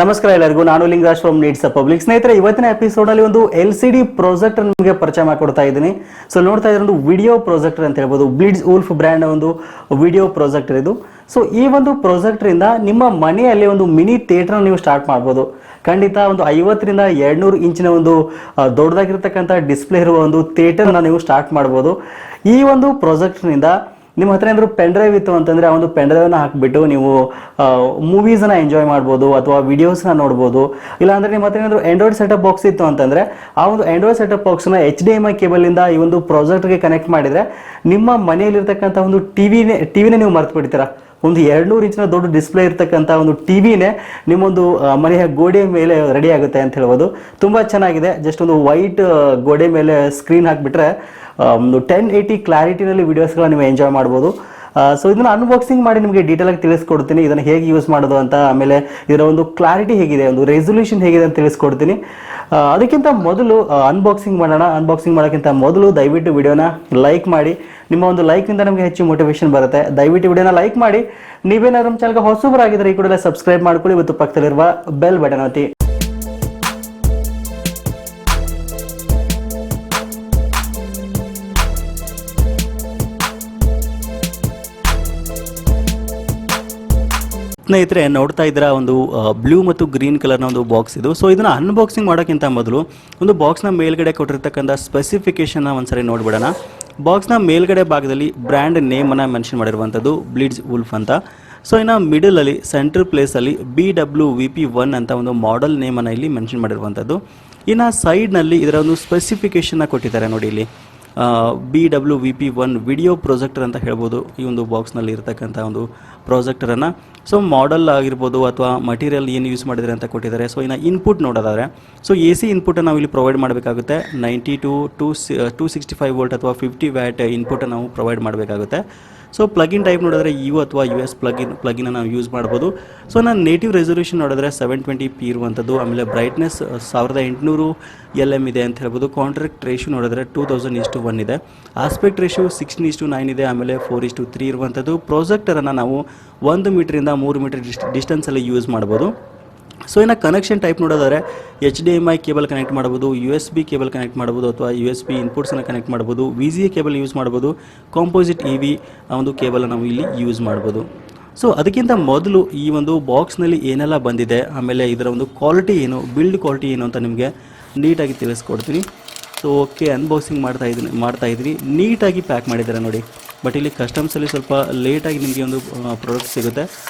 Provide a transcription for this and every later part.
ನಮಸ್ಕಾರ ಎಲ್ಲರಿಗೂ, ನಾನು ಲಿಂಗರಾಜ್ ಫ್ರಮ್ ನೀಡ್ಸ್ ಪಬ್ಲಿಕ್. ಸ್ನೇಹಿತರೆ, ಇವತ್ತಿನ ಎಪಿಸೋಡ್ ಅಲ್ಲಿ ಒಂದು LCD ಪ್ರೊಜೆಕ್ಟರ್ ನಿಮಗೆ ಪರಿಚಯ ಮಾಡಿಕೊಡ್ತಾ ಇದ್ದೀನಿ. ಸೊ ನೋಡ್ತಾ ಇದ್ರೆ ಒಂದು ವಿಡಿಯೋ ಪ್ರೊಜೆಕ್ಟರ್ ಅಂತ ಹೇಳ್ಬೋದು. ಬ್ಲಿಟ್ಜ್ವೂಲ್ಫ್ ಬ್ರ್ಯಾಂಡ್ ಒಂದು ವಿಡಿಯೋ ಪ್ರೊಜೆಕ್ಟರ್ ಇದು. ಸೊ ಈ ಒಂದು ಪ್ರೊಜೆಕ್ಟರ್ ಇಂದ ನಿಮ್ಮ ಮನೆಯಲ್ಲಿ ಒಂದು ಮಿನಿ ಥಿಯೇಟರ್ ನೀವು ಸ್ಟಾರ್ಟ್ ಮಾಡ್ಬೋದು. ಖಂಡಿತ ಒಂದು 50 ರಿಂದ 200 ಇಂಚಿನ ಒಂದು ದೊಡ್ಡದಾಗಿರ್ತಕ್ಕಂಥ ಡಿಸ್ಪ್ಲೇ ಇರುವ ಒಂದು ಥಿಯೇಟರ್ ನೀವು ಸ್ಟಾರ್ಟ್ ಮಾಡ್ಬೋದು. ಈ ಒಂದು ಪ್ರೊಜೆಕ್ಟರ್ ನಿಂದ ನಿಮ್ಮ ಹತ್ರ ಏನಾದ್ರು ಪೆನ್ ಡ್ರೈವ್ ಇತ್ತು ಅಂತಂದ್ರೆ ಆ ಒಂದು ಪೆನ್ ಡ್ರೈವ್ನ ಹಾಕಿಬಿಟ್ಟು ನೀವು ಮೂವೀಸ್ನ ಎಂಜಾಯ್ ಮಾಡ್ಬೋದು ಅಥವಾ ವಿಡಿಯೋಸ್ನ ನೋಡ್ಬೋದು. ಇಲ್ಲಾಂದ್ರೆ ನಿಮ್ಮ ಹತ್ರ ಏನಾದ್ರು ಆಂಡ್ರಾಯ್ಡ್ ಸೆಟಪ್ ಬಾಕ್ಸ್ ಇತ್ತು ಅಂತಂದ್ರೆ ಆ ಒಂದು ಆಂಡ್ರಾಯ್ಡ್ ಸೆಟಪ್ ಬಾಕ್ಸ್ನ HDMI ಕೇಬಲಿಂದ ಈ ಒಂದು ಪ್ರೊಜೆಕ್ಟರ್ಗೆ ಕನೆಕ್ಟ್ ಮಾಡಿದ್ರೆ ನಿಮ್ಮ ಮನೆಯಲ್ಲಿರ್ತಕ್ಕಂಥ ಒಂದು ಟಿವಿನೇ ನೀವು ಮರ್ತು ಬಿಡ್ತೀರಾ. ಒಂದು 200 ಇಂಚಿನ ದೊಡ್ಡ ಡಿಸ್ಪ್ಲೇ ಇರ್ತಕ್ಕಂಥ ಒಂದು ಟಿವಿನೇ ನಿಮ್ಮೊಂದು ಮನೆಯ ಗೋಡೆ ಮೇಲೆ ರೆಡಿ ಆಗುತ್ತೆ ಅಂತ ಹೇಳ್ಬೋದು. ತುಂಬ ಚೆನ್ನಾಗಿದೆ. ಜಸ್ಟ್ ಒಂದು ವೈಟ್ ಗೋಡೆ ಮೇಲೆ ಸ್ಕ್ರೀನ್ ಹಾಕಿಬಿಟ್ರೆ ಒಂದು 1080 ಕ್ಲಾರಿಟಿನಲ್ಲಿ ವಿಡಿಯೋಸ್ಗಳನ್ನ ನೀವು ಎಂಜಾಯ್ ಮಾಡ್ಬೋದು. ಸೊ ಇದನ್ನು ಅನ್ಬಾಕ್ಸಿಂಗ್ ಮಾಡಿ ನಿಮಗೆ ಡೀಟೇಲ್ ಆಗಿ ತಿಳಿಸ್ಕೊಡ್ತೀನಿ, ಇದನ್ನು ಹೇಗೆ ಯೂಸ್ ಮಾಡೋದು ಅಂತ, ಆಮೇಲೆ ಇದರ ಒಂದು ಕ್ಲಾರಿಟಿ ಹೇಗಿದೆ, ಒಂದು ರೆಸೊಲ್ಯೂಷನ್ ಹೇಗಿದೆ ಅಂತ ತಿಳಿಸ್ಕೊಡ್ತೀನಿ. ಅದಕ್ಕಿಂತ ಮೊದಲು ಅನ್ಬಾಕ್ಸಿಂಗ್ ಮಾಡೋಣ. ಅನ್ಬಾಕ್ಸಿಂಗ್ ಮಾಡೋಕ್ಕಿಂತ ಮೊದಲು ದಯವಿಟ್ಟು ವಿಡಿಯೋನ ಲೈಕ್ ಮಾಡಿ. ನಿಮ್ಮ ಒಂದು ಲೈಕ್ನಿಂದ ನಮಗೆ ಹೆಚ್ಚು ಮೋಟಿವೇಶನ್ ಬರುತ್ತೆ. ದಯವಿಟ್ಟು ವಿಡಿಯೋನ ಲೈಕ್ ಮಾಡಿ. ನೀವೇನಾದ್ರು ನಮ್ಮ ಚಾನಲ್ಗೆ ಹೊಸಬರಾಗಿದ್ದರೆ ಈ ಕೂಡಲೇ ಸಬ್ಸ್ಕ್ರೈಬ್ ಮಾಡ್ಕೊಳ್ಳಿ ಮತ್ತು ಪಕ್ಕದಲ್ಲಿರುವ ಬೆಲ್ ಬಟನ್ ಒತ್ತಿ. ಸ್ನೇಹಿತರೆ, ನೋಡ್ತಾ ಇದ್ದೀರಾ ಒಂದು ಬ್ಲೂ ಮತ್ತು ಗ್ರೀನ್ ಕಲರ್ನ ಒಂದು ಬಾಕ್ಸ್ ಇದು. ಸೊ ಇದನ್ನು ಅನ್ಬಾಕ್ಸಿಂಗ್ ಮಾಡೋಕ್ಕಿಂತ ಮೊದಲು ಒಂದು ಬಾಕ್ಸ್ನ ಮೇಲ್ಗಡೆ ಕೊಟ್ಟಿರ್ತಕ್ಕಂಥ ಸ್ಪೆಸಿಫಿಕೇಶನ್ನ ಒಂದ್ಸರಿ ನೋಡ್ಬಿಡೋಣ. ಬಾಕ್ಸ್ನ ಮೇಲ್ಗಡೆ ಭಾಗದಲ್ಲಿ ಬ್ರ್ಯಾಂಡ್ ನೇಮನ್ನು ಮೆನ್ಷನ್ ಮಾಡಿರುವಂಥದ್ದು ಬ್ಲಿಟ್ಜ್ವೂಲ್ಫ್ ಅಂತ. ಸೊ ಇನ್ನು ಮಿಡಲಲ್ಲಿ ಸೆಂಟ್ರ್ ಪ್ಲೇಸಲ್ಲಿ BW-VP1 ಅಂತ ಒಂದು ಮಾಡೆಲ್ ನೇಮನ್ನು ಇಲ್ಲಿ ಮೆನ್ಷನ್ ಮಾಡಿರುವಂಥದ್ದು. ಇನ್ನು ಸೈಡ್ನಲ್ಲಿ ಇದರ ಒಂದು ಸ್ಪೆಸಿಫಿಕೇಶನ್ನ ಕೊಟ್ಟಿದ್ದಾರೆ ನೋಡಿ ಇಲ್ಲಿ, BW-VP1 ವಿಡಿಯೋ ಪ್ರೊಜೆಕ್ಟರ್ ಅಂತ ಹೇಳ್ಬೋದು ಈ ಒಂದು ಬಾಕ್ಸ್ನಲ್ಲಿ ಇರತಕ್ಕಂಥ ಒಂದು ಪ್ರೊಜೆಕ್ಟರನ್ನು. ಸೊ ಮಾಡೆಲ್ ಆಗಿರ್ಬೋದು ಅಥವಾ ಮಟೀರಿಯಲ್ ಏನು ಯೂಸ್ ಮಾಡಿದರೆ ಅಂತ ಕೊಟ್ಟಿದ್ದಾರೆ. ಸೊ ಇನ್ನು ಇನ್ಪುಟ್ ನೋಡೋದಾದರೆ ಸೊ AC ಇನ್ಪುಟನ್ನು ನಾವು ಇಲ್ಲಿ ಪ್ರೊವೈಡ್ ಮಾಡಬೇಕಾಗುತ್ತೆ. 90 to 265 ವೋಲ್ಟ್ ಅಥವಾ 50 ವ್ಯಾಟ್ ಇನ್ಪುಟನ್ನು ನಾವು ಪ್ರೊವೈಡ್ ಮಾಡಬೇಕಾಗುತ್ತೆ. ಸೊ ಪ್ಲಗಿನ್ ಟೈಪ್ ನೋಡಿದ್ರೆ U ಅಥವಾ US ಪ್ಲಗಿನ್ ನಾವು ಯೂಸ್ ಮಾಡ್ಬೋದು. ಸೊ ನಾನು ನೇಟಿವ್ ರೆಸೊಲ್ಯೂಷನ್ ನೋಡಿದ್ರೆ 720p ಇರುವಂಥದ್ದು. ಆಮೇಲೆ ಬ್ರೈಟ್ನೆಸ್ 1800 LM ಇದೆ ಅಂತ ಹೇಳ್ಬೋದು. ಕಾಂಟ್ರಾಕ್ಟ್ ರೇಷಿಯೋ ನೋಡಿದ್ರೆ 2000:1 ಇದೆ. ಆಸ್ಪೆಕ್ಟ್ ರೇಷಿಯೋ 16:9 ಇದೆ. ಆಮೇಲೆ 4:3 ಇರುವಂಥದ್ದು. ಪ್ರೊಜೆಕ್ಟರನ್ನು ನಾವು 1 ಮೀಟರಿಂದ 3 ಮೀಟರ್ ಡಿಸ್ಟೆನ್ಸಲ್ಲಿ ಯೂಸ್ ಮಾಡ್ಬೋದು. ಸೊ ಇನ್ನು ಕನೆಕ್ಷನ್ ಟೈಪ್ ನೋಡೋದಾದರೆ HDMI ಕೇಬಲ್ ಕನೆಕ್ಟ್ ಮಾಡ್ಬೋದು, USB ಕೇಬಲ್ ಕನೆಕ್ಟ್ ಮಾಡ್ಬೋದು ಅಥವಾ USB ಇನ್ಪುಟ್ಸನ್ನು ಕನೆಕ್ಟ್ ಮಾಡ್ಬೋದು, VGA ಕೇಬಲ್ ಯೂಸ್ ಮಾಡ್ಬೋದು, ಕಾಂಪೋಸಿಟ್ EV ಒಂದು ಕೇಬಲ್ ನಾವು ಇಲ್ಲಿ ಯೂಸ್ ಮಾಡ್ಬೋದು. ಸೊ ಅದಕ್ಕಿಂತ ಮೊದಲು ಈ ಒಂದು ಬಾಕ್ಸ್ನಲ್ಲಿ ಏನೆಲ್ಲ ಬಂದಿದೆ, ಆಮೇಲೆ ಇದರ ಒಂದು ಕ್ವಾಲಿಟಿ ಏನು, ಬಿಲ್ಡ್ ಕ್ವಾಲಿಟಿ ಏನು ಅಂತ ನಿಮಗೆ ನೀಟಾಗಿ ತಿಳಿಸ್ಕೊಡ್ತೀನಿ. ಸೊ ಓಕೆ, ಅನ್ಬಾಕ್ಸಿಂಗ್ ಮಾಡ್ತಾ ಇದ್ದೀನಿ. ನೀಟಾಗಿ ಪ್ಯಾಕ್ ಮಾಡಿದ್ದಾರೆ ನೋಡಿ. ಬಟ್ ಇಲ್ಲಿ ಕಸ್ಟಮ್ಸಲ್ಲಿ ಸ್ವಲ್ಪ ಲೇಟಾಗಿ ನಿಮಗೆ ಒಂದು ಪ್ರಾಡಕ್ಟ್ ಸಿಗುತ್ತೆ.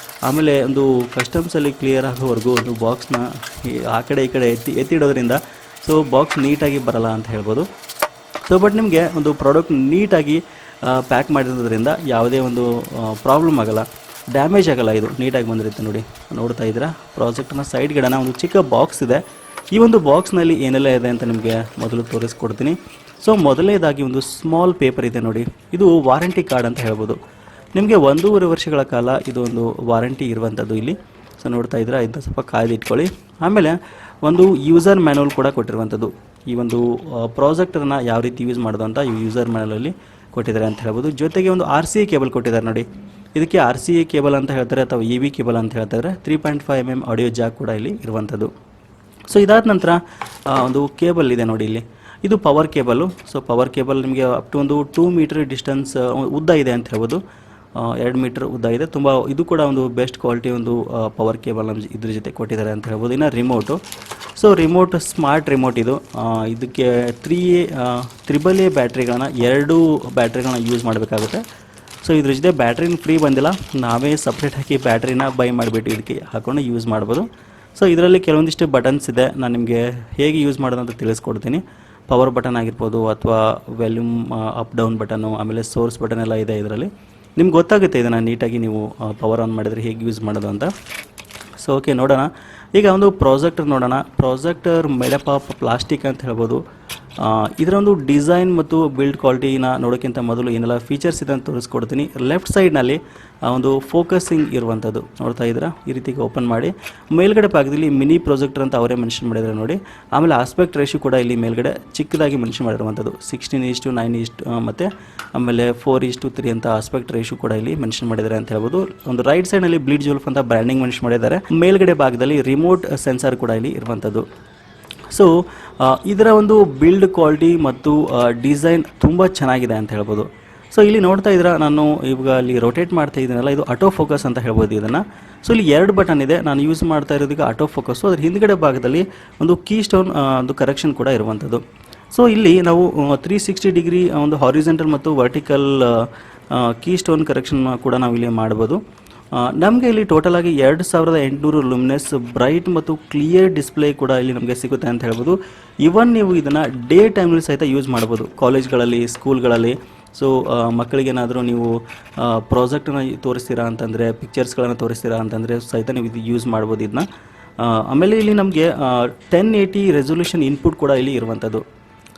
ಆಮೇಲೆ ಒಂದು ಕಸ್ಟಮ್ಸಲ್ಲಿ ಕ್ಲಿಯರ್ ಆಗೋವರೆಗೂ ಒಂದು ಬಾಕ್ಸ್ನ ಆ ಕಡೆ ಈ ಕಡೆ ಎತ್ತಿಡೋದ್ರಿಂದ ಸೊ ಬಾಕ್ಸ್ ನೀಟಾಗಿ ಬರಲ್ಲ ಅಂತ ಹೇಳ್ಬೋದು. ಸೊ ಬಟ್ ನಿಮಗೆ ಒಂದು ಪ್ರಾಡಕ್ಟ್ ನೀಟಾಗಿ ಪ್ಯಾಕ್ ಮಾಡಿರೋದ್ರಿಂದ ಯಾವುದೇ ಒಂದು ಪ್ರಾಬ್ಲಮ್ ಆಗೋಲ್ಲ, ಡ್ಯಾಮೇಜ್ ಆಗೋಲ್ಲ. ಇದು ನೀಟಾಗಿ ಬಂದಿರುತ್ತೆ ನೋಡಿ. ನೋಡ್ತಾ ಇದ್ದೀರಾ ಪ್ರಾಜೆಕ್ಟ್ನ ಸೈಡ್ಗಡೆನ ಒಂದು ಚಿಕ್ಕ ಬಾಕ್ಸ್ ಇದೆ. ಈ ಒಂದು ಬಾಕ್ಸ್ನಲ್ಲಿ ಏನೆಲ್ಲ ಇದೆ ಅಂತ ನಿಮಗೆ ಮೊದಲು ತೋರಿಸ್ಕೊಡ್ತೀನಿ. ಸೊ ಮೊದಲನೇದಾಗಿ ಒಂದು ಸ್ಮಾಲ್ ಪೇಪರ್ ಇದೆ ನೋಡಿ. ಇದು ವಾರಂಟಿ ಕಾರ್ಡ್ ಅಂತ ಹೇಳ್ಬೋದು. ನಿಮಗೆ 1.5 ವರ್ಷಗಳ ಕಾಲ ಇದು ಒಂದು ವಾರಂಟಿ ಇರುವಂಥದ್ದು ಇಲ್ಲಿ. ಸೊ ನೋಡ್ತಾ ಇದ್ದೀರಾ, ಇದನ್ನ ಸ್ವಲ್ಪ ಕಾಯ್ದಿಟ್ಕೊಳ್ಳಿ. ಆಮೇಲೆ ಒಂದು ಯೂಸರ್ ಮ್ಯಾನುವಲ್ ಕೂಡ ಕೊಟ್ಟಿರುವಂಥದ್ದು. ಈ ಒಂದು ಪ್ರಾಜೆಕ್ಟರ್ನ ಯಾವ ರೀತಿ ಯೂಸ್ ಮಾಡೋದು ಅಂತ ಈ ಯೂಸರ್ ಮ್ಯಾನುವಲಲ್ಲಿ ಕೊಟ್ಟಿದ್ದಾರೆ ಅಂತ ಹೇಳ್ಬೋದು. ಜೊತೆಗೆ ಒಂದು RCA ಕೇಬಲ್ ಕೊಟ್ಟಿದ್ದಾರೆ ನೋಡಿ. ಇದಕ್ಕೆ RCA ಕೇಬಲ್ ಅಂತ ಹೇಳ್ತಾರೆ ಅಥವಾ EV ಕೇಬಲ್ ಅಂತ ಹೇಳ್ತಾರೆ. 3.5 mm ಆಡಿಯೋ ಜಾಕ್ ಕೂಡ ಇಲ್ಲಿ ಇರುವಂಥದ್ದು. ಸೊ ಇದಾದ ನಂತರ ಒಂದು ಕೇಬಲ್ ಇದೆ ನೋಡಿ ಇಲ್ಲಿ. ಇದು power cable. So power cable ನಿಮಗೆ ಅಪ್ ಟು ಒಂದು 2 ಮೀಟರ್ ಡಿಸ್ಟೆನ್ಸ್ ಉದ್ದ ಇದೆ ಅಂತ ಹೇಳ್ಬೋದು. 2 ಮೀಟರ್ ಉದ್ದ ಇದೆ. ತುಂಬ ಇದು ಕೂಡ ಒಂದು ಬೆಸ್ಟ್ ಕ್ವಾಲಿಟಿ ಒಂದು ಪವರ್ ಕೇಬಲ್ ಇದ್ರ ಜೊತೆ ಕೊಟ್ಟಿದ್ದಾರೆ ಅಂತ ಹೇಳ್ಬೋದು. ಇನ್ನು remote. So remote smart remote ಇದು. ಇದಕ್ಕೆ 3AA ಬ್ಯಾಟ್ರಿಗಳನ್ನ 2 ಬ್ಯಾಟ್ರಿಗಳನ್ನ ಯೂಸ್ ಮಾಡಬೇಕಾಗುತ್ತೆ. ಸೊ ಇದ್ರ ಜೊತೆ ಬ್ಯಾಟ್ರಿನ ಫ್ರೀ ಬಂದಿಲ್ಲ, ನಾವೇ ಸಪ್ರೇಟ್ ಹಾಕಿ ಬ್ಯಾಟ್ರಿನ ಬೈ ಮಾಡಿಬಿಟ್ಟು ಇದಕ್ಕೆ ಹಾಕೊಂಡು ಯೂಸ್ ಮಾಡ್ಬೋದು. ಸೊ ಇದರಲ್ಲಿ ಕೆಲವೊಂದಿಷ್ಟು ಬಟನ್ಸ್ ಇದೆ. ನಾನು ನಿಮಗೆ ಹೇಗೆ ಯೂಸ್ ಮಾಡೋದು ಅಂತ ತಿಳಿಸ್ಕೊಡ್ತೀನಿ. ಪವರ್ ಬಟನ್ ಆಗಿರ್ಬೋದು ಅಥವಾ ವ್ಯಾಲ್ಯೂಮ್ ಅಪ್ ಡೌನ್ ಬಟನ್ನು, ಆಮೇಲೆ ಸೋರ್ಸ್ ಬಟನ್ ಎಲ್ಲ ಇದೆ ಇದರಲ್ಲಿ. ನಿಮ್ಗೆ ಗೊತ್ತಾಗುತ್ತೆ ಇದನ್ನು ನೀಟಾಗಿ ನೀವು ಪವರ್ ಆನ್ ಮಾಡಿದರೆ ಹೇಗೆ ಯೂಸ್ ಮಾಡೋದು ಅಂತ. ಸೊ ಓಕೆ, ನೋಡೋಣ. ಈಗ ಒಂದು ಪ್ರಾಜೆಕ್ಟರ್ ನೋಡೋಣ. ಪ್ರಾಜೆಕ್ಟರ್ ಮೇಡಪ್ ಆಫ್ ಪ್ಲಾಸ್ಟಿಕ್ ಅಂತ ಹೇಳ್ಬೋದು. ಇದರ ಒಂದು ಡಿಸೈನ್ ಮತ್ತು ಬಿಲ್ಡ್ ಕ್ವಾಲಿಟಿನ ನೋಡೋಕ್ಕಿಂತ ಮೊದಲು ಏನೆಲ್ಲ ಫೀಚರ್ಸ್ ಇದೆ ಅಂತ ತೋರಿಸ್ಕೊಡ್ತೀನಿ. ಲೆಫ್ಟ್ ಸೈಡ್ನಲ್ಲಿ ಒಂದು ಫೋಕಸಿಂಗ್ ಇರುವಂಥದ್ದು ನೋಡ್ತಾ ಇದ್ದೀರಾ, ಈ ರೀತಿಗೆ ಓಪನ್ ಮಾಡಿ ಮೇಲ್ಗಡೆ ಭಾಗದಲ್ಲಿ ಮಿನಿ ಪ್ರೊಜೆಕ್ಟರ್ ಅಂತ ಅವರೇ ಮೆನ್ಷನ್ ಮಾಡಿದ್ದಾರೆ ನೋಡಿ. ಆಮೇಲೆ ಆಸ್ಪೆಕ್ಟ್ ರೇಷಿಯೋ ಕೂಡ ಇಲ್ಲಿ ಮೇಲ್ಗಡೆ ಚಿಕ್ಕದಾಗಿ ಮೆನ್ಷನ್ ಮಾಡಿರುವಂಥದ್ದು 16:9 ಮತ್ತು ಆಮೇಲೆ 4:3 ಅಂತ ಆಸ್ಪೆಕ್ಟ್ ರೇಷಿಯೋ ಕೂಡ ಇಲ್ಲಿ ಮೆನ್ಷನ್ ಮಾಡಿದ್ದಾರೆ ಅಂತ ಹೇಳ್ಬೋದು. ಒಂದು ರೈಟ್ ಸೈಡ್ನಲ್ಲಿ ಬ್ಲಿಟ್ಜ್ವೊಲ್ಫ್ ಅಂತ ಬ್ರ್ಯಾಂಡಿಂಗ್ ಮೆನ್ಷನ್ ಮಾಡಿದ್ದಾರೆ. ಮೇಲ್ಗಡೆ ಭಾಗದಲ್ಲಿ ರಿಮೋಟ್ ಸೆನ್ಸಾರ್ ಕೂಡ ಇಲ್ಲಿ ಇರುವಂಥದ್ದು. ಸೊ ಇದರ ಒಂದು ಬಿಲ್ಡ್ ಕ್ವಾಲಿಟಿ ಮತ್ತು ಡಿಸೈನ್ ತುಂಬ ಚೆನ್ನಾಗಿದೆ ಅಂತ ಹೇಳ್ಬೋದು. ಸೊ ಇಲ್ಲಿ ನೋಡ್ತಾ ಇದ್ದೀರಾ, ನಾನು ಇವಾಗ ಅಲ್ಲಿ ರೊಟೇಟ್ ಮಾಡ್ತಾ ಇದ್ದೀನಲ್ಲ, ಇದು ಆಟೋ ಫೋಕಸ್ ಅಂತ ಹೇಳ್ಬೋದು ಇದನ್ನು. ಸೊ ಇಲ್ಲಿ 2 ಬಟನ್ ಇದೆ, ನಾನು ಯೂಸ್ ಮಾಡ್ತಾ ಇರೋದಕ್ಕೆ ಆಟೋ ಫೋಕಸ್ಸು. ಅದ್ರ ಹಿಂದ್ಗಡೆ ಭಾಗದಲ್ಲಿ ಒಂದು ಕೀಸ್ಟೋನ್ ಒಂದು ಕರೆಕ್ಷನ್ ಕೂಡ ಇರುವಂಥದ್ದು. ಸೊ ಇಲ್ಲಿ ನಾವು 360 ಡಿಗ್ರಿ ಒಂದು ಹಾರಿಜೆಂಟಲ್ ಮತ್ತು ವರ್ಟಿಕಲ್ ಕೀಸ್ಟೋನ್ ಕರೆಕ್ಷನ್ ಕೂಡ ನಾವು ಇಲ್ಲಿ ಮಾಡ್ಬೋದು. ನಮಗೆ ಇಲ್ಲಿ ಟೋಟಲ್ ಆಗಿ 2800 ಲುಮಿನಸ್ ಬ್ರೈಟ್ ಮತ್ತು ಕ್ಲಿಯರ್ ಡಿಸ್ಪ್ಲೇ ಕೂಡ ಇಲ್ಲಿ ನಮಗೆ ಸಿಗುತ್ತೆ ಅಂತ ಹೇಳ್ಬೋದು. ಇವನ್ ನೀವು ಇದನ್ನು ಡೇ ಟೈಮಲ್ಲಿ ಸಹಿತ ಯೂಸ್ ಮಾಡ್ಬೋದು, ಕಾಲೇಜ್ಗಳಲ್ಲಿ, ಸ್ಕೂಲ್ಗಳಲ್ಲಿ. ಸೊ ಮಕ್ಕಳಿಗೇನಾದರೂ ನೀವು ಪ್ರಾಜೆಕ್ಟನ್ನು ತೋರಿಸ್ತೀರಾ ಅಂತಂದರೆ, ಪಿಕ್ಚರ್ಸ್ಗಳನ್ನು ತೋರಿಸ್ತೀರಾ ಅಂತಂದರೆ ಸಹಿತ ನೀವು ಇದು ಯೂಸ್ ಮಾಡ್ಬೋದು ಇದನ್ನ. ಆಮೇಲೆ ಇಲ್ಲಿ ನಮಗೆ 1080 ರೆಸೊಲ್ಯೂಷನ್ ಇನ್ಪುಟ್ ಕೂಡ ಇಲ್ಲಿ ಇರುವಂಥದ್ದು.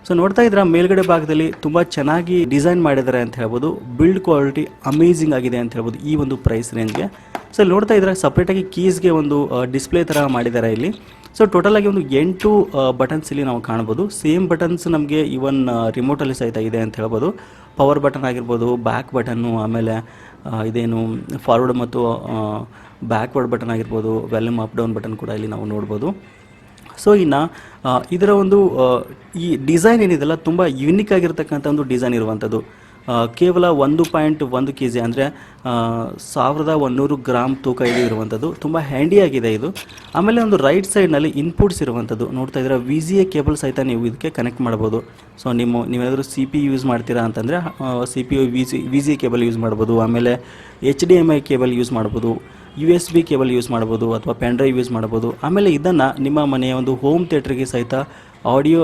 ಸೊ ನೋಡ್ತಾ ಇದ್ರೆ ಮೇಲ್ಗಡೆ ಭಾಗದಲ್ಲಿ ತುಂಬ ಚೆನ್ನಾಗಿ ಡಿಸೈನ್ ಮಾಡಿದ್ದಾರೆ ಅಂತ ಹೇಳ್ಬೋದು. ಬಿಲ್ಡ್ ಕ್ವಾಲಿಟಿ ಅಮೇಝಿಂಗ್ ಆಗಿದೆ ಅಂತ ಹೇಳ್ಬೋದು ಈ ಒಂದು ಪ್ರೈಸ್ ರೇಂಜ್ಗೆ. ಸೊ ಇಲ್ಲಿ ನೋಡ್ತಾ ಇದ್ರೆ ಸಪ್ರೇಟಾಗಿ ಕೀಸ್ಗೆ ಒಂದು ಡಿಸ್ಪ್ಲೇ ಥರ ಮಾಡಿದ್ದಾರೆ ಇಲ್ಲಿ. ಸೊ ಟೋಟಲಾಗಿ ಒಂದು 8 ಬಟನ್ಸ್ ಇಲ್ಲಿ ನಾವು ಕಾಣ್ಬೋದು. ಸೇಮ್ ಬಟನ್ಸ್ ನಮಗೆ ಇವನ್ ರಿಮೋಟಲ್ಲಿ ಸಹಿತ ಇದೆ ಅಂತ ಹೇಳ್ಬೋದು. ಪವರ್ ಬಟನ್ ಆಗಿರ್ಬೋದು, ಬ್ಯಾಕ್ ಬಟನ್ನು, ಆಮೇಲೆ ಇದೇನು ಫಾರ್ವರ್ಡ್ ಮತ್ತು ಬ್ಯಾಕ್ವರ್ಡ್ ಬಟನ್ ಆಗಿರ್ಬೋದು, ವ್ಯಾಲ್ಯೂಮ್ ಅಪ್ ಡೌನ್ ಬಟನ್ ಕೂಡ ಇಲ್ಲಿ ನಾವು ನೋಡ್ಬೋದು. ಸೊ ಇನ್ನು ಇದರ ಒಂದು ಈ ಡಿಸೈನ್ ಏನಿದೆಲ್ಲ ತುಂಬ ಯುನಿಕ್ ಆಗಿರ್ತಕ್ಕಂಥ ಒಂದು ಡಿಸೈನ್ ಇರುವಂಥದ್ದು. ಕೇವಲ 1.1 kg ಅಂದರೆ 1100 ಗ್ರಾಮ್ ತೂಕ ಇದು ಇರುವಂಥದ್ದು. ತುಂಬ ಹ್ಯಾಂಡಿಯಾಗಿದೆ ಇದು. ಆಮೇಲೆ ಒಂದು ರೈಟ್ ಸೈಡ್ನಲ್ಲಿ ಇನ್ಪುಟ್ಸ್ ಇರುವಂಥದ್ದು ನೋಡ್ತಾ ಇದ್ರೆ VGA ಕೇಬಲ್ ಸಹಿತ ನೀವು ಇದಕ್ಕೆ ಕನೆಕ್ಟ್ ಮಾಡ್ಬೋದು. ಸೊ ನೀವೇನಾದರೂ CPU ಯೂಸ್ ಮಾಡ್ತೀರಾ ಅಂತಂದರೆ CPU VGA ಕೇಬಲ್ ಯೂಸ್ ಮಾಡ್ಬೋದು. ಆಮೇಲೆ HDMI ಕೇಬಲ್ ಯೂಸ್ ಮಾಡ್ಬೋದು, USB ಕೇಬಲ್ ಯೂಸ್ ಮಾಡ್ಬೋದು, ಅಥವಾ ಪೆನ್ ಡ್ರೈವ್ ಯೂಸ್ ಮಾಡ್ಬೋದು. ಆಮೇಲೆ ಇದನ್ನು ನಿಮ್ಮ ಮನೆಯ ಒಂದು ಹೋಮ್ ಥಿಯೇಟ್ರಿಗೆ ಸಹಿತ ಆಡಿಯೋ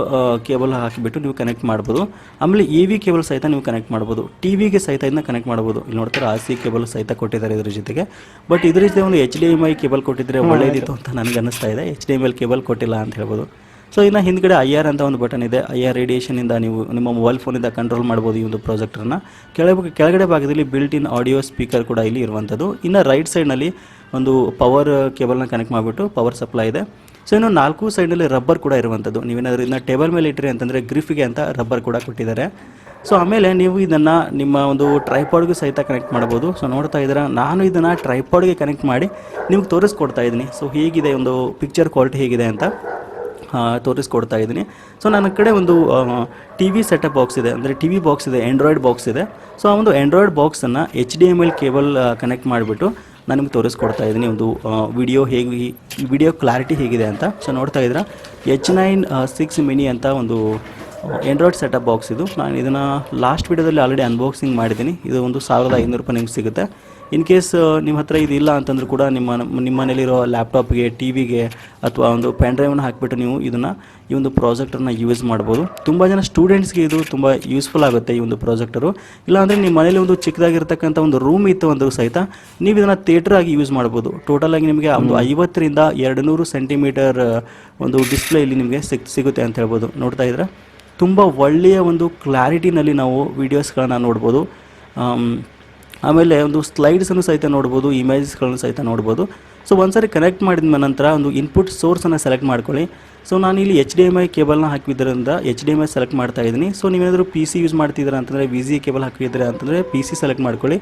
ಕೇಬಲ್ ಹಾಕಿಬಿಟ್ಟು ನೀವು ಕನೆಕ್ಟ್ ಮಾಡ್ಬೋದು. ಆಮೇಲೆ AV ಕೇಬಲ್ ಸಹಿತ ನೀವು ಕನೆಕ್ಟ್ ಮಾಡ್ಬೋದು. TVಗೆ ಸಹಿತ ಇದನ್ನ ಕನೆಕ್ಟ್ ಮಾಡ್ಬೋದು. ಇಲ್ಲಿ ನೋಡ್ತಾರೆ RC ಕೇಬಲ್ ಸಹಿತ ಕೊಟ್ಟಿದ್ದಾರೆ ಇದ್ರ ಜೊತೆಗೆ. ಬಟ್ ಇದ್ರ ಜೊತೆ ಒಂದು HDMI ಕೇಬಲ್ ಕೊಟ್ಟಿದ್ರೆ ಒಳ್ಳೆಯದಿತ್ತು ಅಂತ ನನಗೆ ಅನ್ನಿಸ್ತಾ ಇದೆ. HDMI ಕೇಬಲ್ ಕೊಟ್ಟಿಲ್ಲ ಅಂತ ಹೇಳ್ಬೋದು. ಸೊ ಇನ್ನು ಹಿಂದ್ಗಡೆ IR ಅಂತ ಒಂದು ಬಟನ್ ಇದೆ. IR ರೇಡಿಯೇಷನಿಂದ ನೀವು ನಿಮ್ಮ ಮೊಬೈಲ್ ಫೋನಿಂದ ಕಂಟ್ರೋಲ್ ಮಾಡ್ಬೋದು ಈ ಒಂದು ಪ್ರಾಜೆಕ್ಟರ್ನ. ಕೆಳಗಡೆ ಭಾಗದಲ್ಲಿ ಬಿಲ್ಟ್ ಇನ್ ಆಡಿಯೋ ಸ್ಪೀಕರ್ ಕೂಡ ಇಲ್ಲಿ ಇರುವಂಥದ್ದು. ಇನ್ನು ರೈಟ್ ಸೈಡ್ನಲ್ಲಿ ಒಂದು ಪವರ್ ಕೇಬಲ್ನ ಕನೆಕ್ಟ್ ಮಾಡಿಬಿಟ್ಟು ಪವರ್ ಸಪ್ಲೈ ಇದೆ. ಸೊ ಇನ್ನು 4 ಸೈಡಲ್ಲಿ ರಬ್ಬರ್ ಕೂಡ ಇರುವಂಥದ್ದು. ನೀವೇನಾದರೂ ಇದನ್ನ ಟೇಬಲ್ ಮೇಲೆ ಇಟ್ಟರೆ ಅಂತಂದರೆ ಗ್ರಿಫಿಗೆ ಅಂತ ರಬ್ಬರ್ ಕೂಡ ಕೊಟ್ಟಿದ್ದಾರೆ. ಸೊ ಆಮೇಲೆ ನೀವು ಇದನ್ನು ನಿಮ್ಮ ಒಂದು ಟ್ರೈಪಾಡ್ಗೂ ಸಹಿತ ಕನೆಕ್ಟ್ ಮಾಡ್ಬೋದು. ಸೊ ನೋಡ್ತಾ ಇದ್ದೀರಾ, ನಾನು ಇದನ್ನು ಟ್ರೈಪಾಡ್ಗೆ ಕನೆಕ್ಟ್ ಮಾಡಿ ನಿಮ್ಗೆ ತೋರಿಸ್ಕೊಡ್ತಾ ಇದ್ದೀನಿ. ಸೊ ಹೇಗಿದೆ ಒಂದು ಪಿಕ್ಚರ್ ಕ್ವಾಲಿಟಿ ಹೇಗಿದೆ ಅಂತ ತೋರಿಸ್ಕೊಡ್ತಾ ಇದ್ದೀನಿ. ಸೊ ನನ್ನ ಕಡೆ ಒಂದು TV ಸೆಟಪ್ ಬಾಕ್ಸ್ ಇದೆ, ಅಂದರೆ TV ಬಾಕ್ಸ್ ಇದೆ, ಆ್ಯಂಡ್ರಾಯ್ಡ್ ಬಾಕ್ಸ್ ಇದೆ. ಸೊ ಆ ಒಂದು ಆ್ಯಂಡ್ರಾಯ್ಡ್ ಬಾಕ್ಸನ್ನು HDMI ಕೇಬಲ್ ಕನೆಕ್ಟ್ ಮಾಡಿಬಿಟ್ಟು ನಾನು ನಿಮ್ಗೆ ತೋರಿಸ್ಕೊಡ್ತಾ ಇದ್ದೀನಿ ಒಂದು ವಿಡಿಯೋ ಕ್ಲಾರಿಟಿ ಹೇಗಿದೆ ಅಂತ. ಸೊ ನೋಡ್ತಾ ಇದ್ದೀರಾ, H9 ಮಿನಿ ಅಂತ ಒಂದು ಆ್ಯಂಡ್ರಾಯ್ಡ್ ಸೆಟಪ್ ಬಾಕ್ಸ್ ಇದು. ನಾನು ಇದನ್ನು ಲಾಸ್ಟ್ ವೀಡಿಯೋದಲ್ಲಿ ಆಲ್ರೆಡಿ ಅನ್ಬಾಕ್ಸಿಂಗ್ ಮಾಡಿದ್ದೀನಿ. ಇದು ಒಂದು 1500 ರೂಪಾಯಿ ನಿಮ್ಗೆ ಸಿಗುತ್ತೆ. ಇನ್ ಕೇಸ್ ನಿಮ್ಮ ಹತ್ರ ಇದಿಲ್ಲ ಅಂತಂದ್ರೂ ಕೂಡ ನಿಮ್ಮ ಮನೇಲಿರೋ ಲ್ಯಾಪ್ಟಾಪ್ಗೆ, TVಗೆ ಅಥವಾ ಒಂದು ಪೆನ್ ಡ್ರೈವ್ನ ಹಾಕಿಬಿಟ್ಟು ನೀವು ಈ ಒಂದು ಪ್ರಾಜೆಕ್ಟರ್ನ ಯೂಸ್ ಮಾಡ್ಬೋದು. ತುಂಬ ಜನ ಸ್ಟೂಡೆಂಟ್ಸ್ಗೆ ಇದು ತುಂಬ ಯೂಸ್ಫುಲ್ ಆಗುತ್ತೆ ಈ ಒಂದು ಪ್ರಾಜೆಕ್ಟರು. ಇಲ್ಲಾಂದರೆ ನಿಮ್ಮ ಮನೇಲಿ ಒಂದು ಚಿಕ್ಕದಾಗಿರ್ತಕ್ಕಂಥ ಒಂದು ರೂಮ್ ಇತ್ತು ಅಂದರೂ ಸಹಿತ ನೀವು ಇದನ್ನು ಥಿಯೇಟರ್ ಆಗಿ ಯೂಸ್ ಮಾಡ್ಬೋದು. ಟೋಟಲಾಗಿ ನಿಮಗೆ ಒಂದು 50ರಿಂದ 200 ಸೆಂಟಿಮೀಟರ್ ಒಂದು ಡಿಸ್ಪ್ಲೇ ಇಲ್ಲಿ ನಿಮಗೆ ಸಿಗುತ್ತೆ ಅಂತ ಹೇಳ್ಬೋದು. ನೋಡ್ತಾ ಇದ್ರೆ ತುಂಬ ಒಳ್ಳೆಯ ಒಂದು ಕ್ಲಾರಿಟಿನಲ್ಲಿ ನಾವು ವೀಡಿಯೋಸ್ಗಳನ್ನ ನೋಡ್ಬೋದು. ಆಮೇಲೆ ಒಂದು ಸ್ಲೈಡ್ಸನ್ನು ಸಹಿತ ನೋಡ್ಬೋದು, ಇಮೇಜಸ್ಗಳನ್ನು ಸಹಿತ ನೋಡ್ಬೋದು. ಸೊ ಒಂದ್ಸರಿ ಕನೆಕ್ಟ್ ಮಾಡಿದ ನಂತರ ಒಂದು ಇನ್ಪುಟ್ ಸೋರ್ಸನ್ನು ಸೆಲೆಕ್ಟ್ ಮಾಡ್ಕೊಳ್ಳಿ. ಸೊ ನಾನು ಇಲ್ಲಿ HDMI ಕೇಬಲ್ನ ಹಾಕಿದ್ದರಿಂದ HDMI ಸೆಲೆಕ್ಟ್ ಮಾಡ್ತಾ ಇದ್ದೀನಿ. ಸೊ ನೀವೇನಾದರೂ PC ಯೂಸ್ ಮಾಡ್ತಿದ್ದೀರಾ ಅಂತಂದರೆ VGA ಕೇಬಲ್ ಹಾಕಿದ್ದೀರಾ ಅಂತಂದರೆ PC ಸೆಲೆಕ್ಟ್ ಮಾಡ್ಕೊಳ್ಳಿ.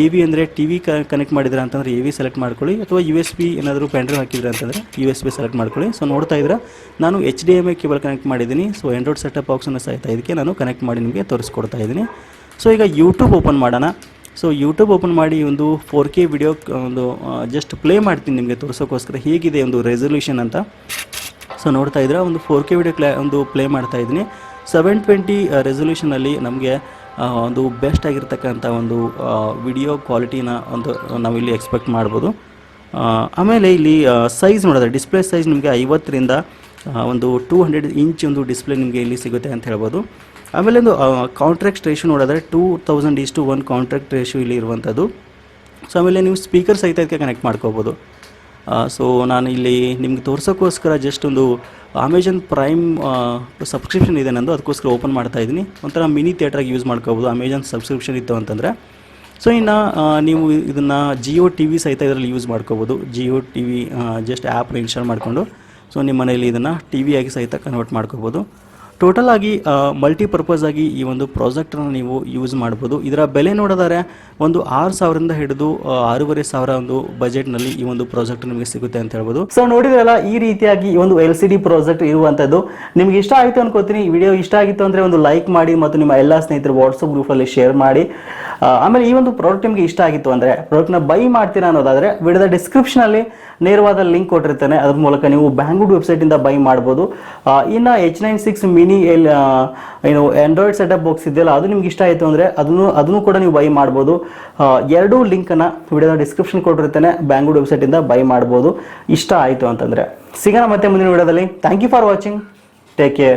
AV ಅಂದರೆ TV ಕನೆಕ್ಟ್ ಮಾಡಿದ್ದೀರಾ ಅಂತಂದರೆ AV ಸೆಲೆಕ್ಟ್ ಮಾಡ್ಕೊಳ್ಳಿ. ಅಥವಾ USB ಏನಾದರೂ ಪೆನ್ ಡ್ರೈವ್ ಹಾಕಿದ್ದೀರಾ ಅಂತಂದರೆ USB ಸೆಲೆಕ್ಟ್ ಮಾಡ್ಕೊಳ್ಳಿ. ಸೊ ನೋಡ್ತಾ ಇದ್ರೆ ನಾನು HDMI ಕೇಬಲ್ ಕನೆಕ್ಟ್ ಮಾಡಿದ್ದೀನಿ. ಸೊ ಆ್ಯಂಡ್ರಾಯ್ಡ್ ಸೆಟಪ್ ಬಾಕ್ಸನ್ನು ಸಹಿತ ಇದಕ್ಕೆ ನಾನು ಕನೆಕ್ಟ್ ಮಾಡಿ ನಿಮಗೆ ತೋರಿಸ್ಕೊಡ್ತಾ ಇದ್ದೀನಿ. ಸೊ ಈಗ ಯೂಟ್ಯೂಬ್ ಓಪನ್ ಮಾಡೋಣ. ಸೊ ಯೂಟ್ಯೂಬ್ ಓಪನ್ ಮಾಡಿ ಒಂದು 4K ವಿಡಿಯೋ ಒಂದು ಜಸ್ಟ್ ಪ್ಲೇ ಮಾಡ್ತೀನಿ ನಿಮಗೆ ತೋರಿಸೋಕ್ಕೋಸ್ಕರ ಹೇಗಿದೆ ಒಂದು ರೆಸೊಲ್ಯೂಷನ್ ಅಂತ. ಸೊ ನೋಡ್ತಾ ಇದ್ರೆ ಒಂದು 4K ವಿಡಿಯೋ ಒಂದು ಪ್ಲೇ ಮಾಡ್ತಾ ಇದ್ದೀನಿ. 720 ರೆಸೊಲ್ಯೂಷನಲ್ಲಿ ನಮಗೆ ಒಂದು ಬೆಸ್ಟ್ ಆಗಿರ್ತಕ್ಕಂಥ ಒಂದು ವಿಡಿಯೋ ಕ್ವಾಲಿಟಿನ ಒಂದು ನಾವಿಲ್ಲಿ ಎಕ್ಸ್ಪೆಕ್ಟ್ ಮಾಡ್ಬೋದು. ಆಮೇಲೆ ಇಲ್ಲಿ ಸೈಜ್ ನೋಡಿದ್ರೆ ಡಿಸ್ಪ್ಲೇ ಸೈಜ್ ನಿಮಗೆ 50ರಿಂದ ಒಂದು 200 ಇಂಚ್ ಒಂದು ಡಿಸ್ಪ್ಲೇ ನಿಮಗೆ ಇಲ್ಲಿ ಸಿಗುತ್ತೆ ಅಂತ ಹೇಳ್ಬೋದು. ಆಮೇಲೆ ಒಂದು ಕಾಂಟ್ರಾಕ್ಟ್ ರೇಷಿಯೋ ನೋಡಿದ್ರೆ 2000:1 ಕಾಂಟ್ರಾಕ್ಟ್ ರೇಷಿಯೋ ಇಲ್ಲಿ ಇರುವಂಥದ್ದು. ಸೊ ಆಮೇಲೆ ನೀವು ಸ್ಪೀಕರ್ ಸಹಿತ ಇದಕ್ಕೆ ಕನೆಕ್ಟ್ ಮಾಡ್ಕೋಬೋದು. ಸೊ ನಾನು ಇಲ್ಲಿ ನಿಮ್ಗೆ ತೋರ್ಸೋಕ್ಕೋಸ್ಕರ ಜಸ್ಟ್ ಒಂದು ಅಮೆಜಾನ್ ಪ್ರೈಮ್ ಸಬ್ಸ್ಕ್ರಿಪ್ಷನ್ ಇದೆ ನಂದು, ಅದಕ್ಕೋಸ್ಕರ ಓಪನ್ ಮಾಡ್ತಾ ಇದ್ದೀನಿ. ಒಂಥರ ಮಿನಿ ಥಿಯೇಟ್ರಾಗಿ ಯೂಸ್ ಮಾಡ್ಕೋಬೋದು ಅಮೆಜಾನ್ ಸಬ್ಸ್ಕ್ರಿಪ್ಷನ್ ಇತ್ತು ಅಂತಂದರೆ. ಸೊ ಇನ್ನು ನೀವು ಇದನ್ನು ಜಿಯೋ ಟಿ ವಿ ಸಹಿತ ಇದರಲ್ಲಿ ಯೂಸ್ ಮಾಡ್ಕೋಬೋದು. ಜಿಯೋ ಟಿ ವಿ ಜಸ್ಟ್ ಆ್ಯಪ್ನ ಇನ್ಸ್ಟಾಲ್ ಮಾಡಿಕೊಂಡು ಸೊ ನಿಮ್ಮ ಮನೆಯಲ್ಲಿ ಇದನ್ನು ಟಿ ವಿಯಾಗಿ ಸಹಿತ ಕನ್ವರ್ಟ್ ಮಾಡ್ಕೋಬೋದು. ಟೋಟಲ್ ಆಗಿ ಮಲ್ಟಿಪರ್ಪಸ್ ಆಗಿ ಈ ಒಂದು ಪ್ರಾಜೆಕ್ಟನ್ನು ನೀವು ಯೂಸ್ ಮಾಡ್ಬೋದು. ಇದರ ಬೆಲೆ ನೋಡಿದರೆ ಒಂದು 6,000ರಿಂದ ಹಿಡಿದು 6,500 ಒಂದು ಬಜೆಟ್ನಲ್ಲಿ ಈ ಒಂದು ಪ್ರಾಜೆಕ್ಟ್ ನಿಮಗೆ ಸಿಗುತ್ತೆ ಅಂತ ಹೇಳ್ಬೋದು. ಸೊ ನೋಡಿದ್ರಲ್ಲ, ಈ ರೀತಿಯಾಗಿ ಈ ಒಂದು LCD ಪ್ರಾಜೆಕ್ಟ್ ಇರುವಂಥದ್ದು. ನಿಮ್ಗೆ ಇಷ್ಟ ಆಯಿತು ಅನ್ಕೋತೀನಿ. ಈ ವಿಡಿಯೋ ಇಷ್ಟ ಆಗಿತ್ತು ಅಂದರೆ ಒಂದು ಲೈಕ್ ಮಾಡಿ ಮತ್ತು ನಿಮ್ಮ ಎಲ್ಲ ಸ್ನೇಹಿತರು ವಾಟ್ಸಪ್ ಗ್ರೂಪಲ್ಲಿ ಶೇರ್ ಮಾಡಿ. ಆಮೇಲೆ ಈ ಒಂದು ಪ್ರಾಡಕ್ಟ್ ನಿಮಗೆ ಇಷ್ಟ ಆಗಿತ್ತು ಅಂದರೆ ಪ್ರಾಡಕ್ಟ್ನ ಬೈ ಮಾಡ್ತೀರಾ ಅನ್ನೋದಾದರೆ ವಿಡಿಯೋದ ಡಿಸ್ಕ್ರಿಪ್ಷನಲ್ಲಿ ನೇರವಾದ ಲಿಂಕ್ ಕೊಟ್ಟಿರ್ತಾನೆ, ಅದ್ರ ಮೂಲಕ ನೀವು ಬ್ಯಾಂಗ್ಳೂರ್ ವೆಬ್ಸೈಟಿಂದ ಬೈ ಮಾಡ್ಬೋದು. ಇನ್ನು H96 ಮಿನಿ ಏನು ಆಂಡ್ರಾಯ್ಡ್ ಸೆಟಪ್ ಬಾಕ್ಸ್ ಇದೆಯಲ್ಲ, ಅದು ನಿಮ್ಗೆ ಇಷ್ಟ ಆಯಿತು ಅಂದರೆ ಅದನ್ನು ಕೂಡ ನೀವು ಬೈ ಮಾಡ್ಬೋದು. ಎರಡೂ ಲಿಂಕನ್ನು ವಿಡಿಯೋದ ಡಿಸ್ಕ್ರಿಪ್ಷನ್ ಕೊಟ್ಟಿರ್ತಾನೆ, ಬ್ಯಾಂಗ್ಳೂರ್ ವೆಬ್ಸೈಟಿಂದ ಬೈ ಮಾಡ್ಬೋದು ಇಷ್ಟ ಆಯಿತು ಅಂತಂದರೆ. ಸಿಗೋಣ ಮತ್ತೆ ಮುಂದಿನ ವಿಡಿಯೋದಲ್ಲಿ. Thank you for watching. Take care.